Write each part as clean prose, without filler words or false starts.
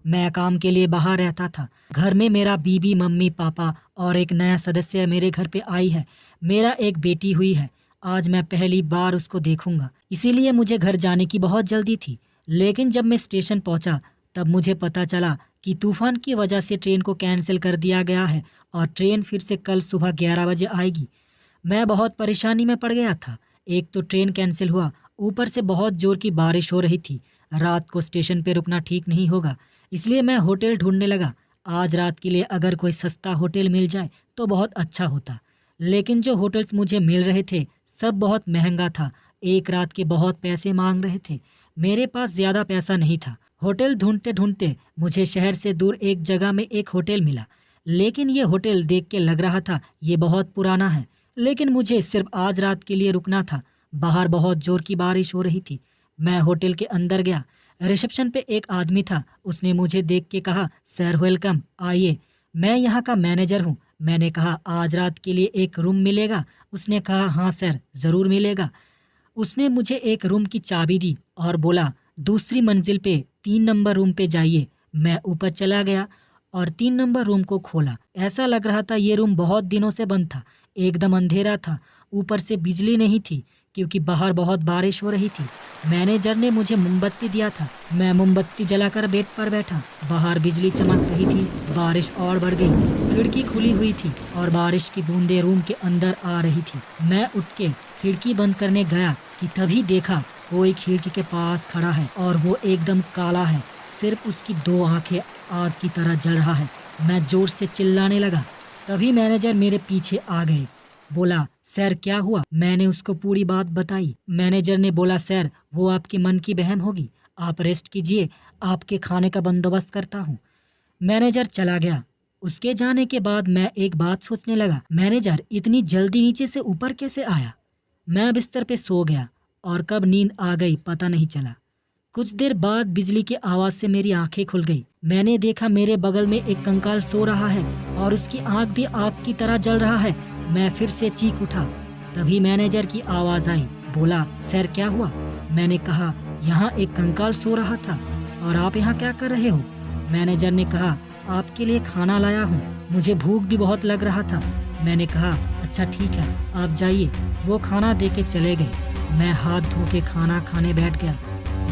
मैं काम के लिए बाहर रहता था। घर में मेरा बीबी, मम्मी, पापा और एक नया सदस्य मेरे घर पे आई है। मेरा एक बेटी हुई है। आज मैं पहली बार उसको देखूंगा, इसीलिए मुझे घर जाने की बहुत जल्दी थी। लेकिन जब मैं स्टेशन पहुंचा तब मुझे पता चला कि तूफान की वजह से ट्रेन को कैंसिल कर दिया गया है और ट्रेन फिर से कल सुबह 11 बजे आएगी। मैं बहुत परेशानी में पड़ गया था। एक तो ट्रेन कैंसिल हुआ, ऊपर से बहुत जोर की बारिश हो रही थी। रात को स्टेशन पे रुकना ठीक नहीं होगा, इसलिए मैं होटल ढूंढने लगा। आज रात के लिए अगर कोई सस्ता होटल मिल जाए तो बहुत अच्छा होता। लेकिन जो होटल्स मुझे मिल रहे थे सब बहुत महंगा था। एक रात के बहुत पैसे मांग रहे थे। मेरे पास ज़्यादा पैसा नहीं था। होटल ढूंढते ढूंढते मुझे शहर से दूर एक जगह में एक होटल मिला। लेकिन ये होटल देख के लग रहा था ये बहुत पुराना है। लेकिन मुझे सिर्फ आज रात के लिए रुकना था। बाहर बहुत जोर की बारिश हो रही थी। मैं होटल के अंदर गया। रिसेप्शन पे एक आदमी था। उसने मुझे देख के कहा, सर वेलकम, आइए, मैं यहाँ का मैनेजर हूँ। मैंने कहा, आज रात के लिए एक रूम मिलेगा? उसने कहा, हाँ सर, ज़रूर मिलेगा। उसने मुझे एक रूम की चाबी दी और बोला, दूसरी मंजिल पे 3 नंबर रूम पे जाइए। मैं ऊपर चला गया और 3 नंबर रूम को खोला। ऐसा लग रहा था ये रूम बहुत दिनों से बंद था। एकदम अंधेरा था, ऊपर से बिजली नहीं थी क्योंकि बाहर बहुत बारिश हो रही थी। मैनेजर ने मुझे मोमबत्ती दिया था। मैं मोमबत्ती जलाकर बेड पर बैठा। बाहर बिजली चमक रही थी। बारिश और बढ़ गई। खिड़की खुली हुई थी और बारिश की बूंदें रूम के अंदर आ रही थी। मैं उठ के खिड़की बंद करने गया कि तभी देखा कोई खिड़की के पास खड़ा है और वो एकदम काला है। सिर्फ उसकी 2 आंखें आग की तरह जल रहा है। मैं जोर से चिल्लाने लगा। तभी मैनेजर मेरे पीछे आ गए। बोला, सर क्या हुआ? मैंने उसको पूरी बात बताई। मैनेजर ने बोला, सर वो आपकी मन की बहन होगी, आप रेस्ट कीजिए, आपके खाने का बंदोबस्त करता हूँ। मैनेजर चला गया। उसके जाने के बाद मैं एक बात सोचने लगा, मैनेजर इतनी जल्दी नीचे से ऊपर कैसे आया? मैं बिस्तर पे सो गया और कब नींद आ गई पता नहीं चला। कुछ देर बाद बिजली की आवाज से मेरी आंखें खुल गई। मैंने देखा मेरे बगल में एक कंकाल सो रहा है और उसकी आंख भी आग की तरह जल रहा है। मैं फिर से चीख उठा। तभी मैनेजर की आवाज आई। बोला, सर क्या हुआ? मैंने कहा, यहाँ एक कंकाल सो रहा था और आप यहाँ क्या कर रहे हो? मैनेजर ने कहा, आपके लिए खाना लाया हूँ, मुझे भूख भी बहुत लग रहा था। मैंने कहा, अच्छा ठीक है, आप जाइए। वो खाना दे के चले गए। मैं हाथ धो के खाना खाने बैठ गया,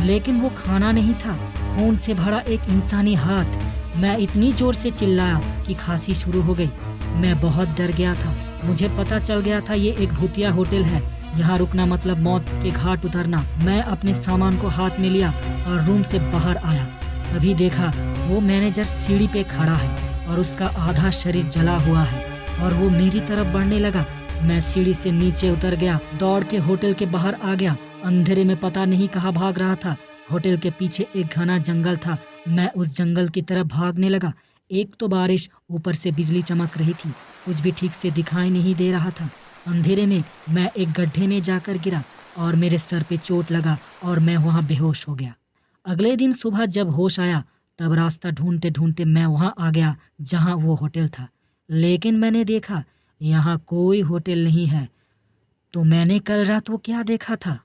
लेकिन वो खाना नहीं था, खून से भरा एक इंसानी हाथ। मैं इतनी जोर से चिल्लाया कि खांसी शुरू हो गई। मैं बहुत डर गया था। मुझे पता चल गया था ये एक भूतिया होटल है, यहाँ रुकना मतलब मौत के घाट उतरना। मैं अपने सामान को हाथ में लिया और रूम से बाहर आया। तभी देखा वो मैनेजर सीढ़ी पे खड़ा है और उसका आधा शरीर जला हुआ है और वो मेरी तरफ बढ़ने लगा। मैं सीढ़ी से नीचे उतर गया, दौड़ के होटल के बाहर आ गया। अंधेरे में पता नहीं कहाँ भाग रहा था। होटल के पीछे एक घना जंगल था। मैं उस जंगल की तरफ भागने लगा। एक तो बारिश, ऊपर से बिजली चमक रही थी, कुछ भी ठीक से दिखाई नहीं दे रहा था। अंधेरे में मैं एक गड्ढे में जाकर गिरा और मेरे सर पे चोट लगा और मैं वहाँ बेहोश हो गया। अगले दिन सुबह जब होश आया तब रास्ता ढूंढते ढूंढते मैं वहाँ आ गया जहाँ वो होटल था। लेकिन मैंने देखा यहाँ कोई होटल नहीं है। तो मैंने कल रात वो क्या देखा था?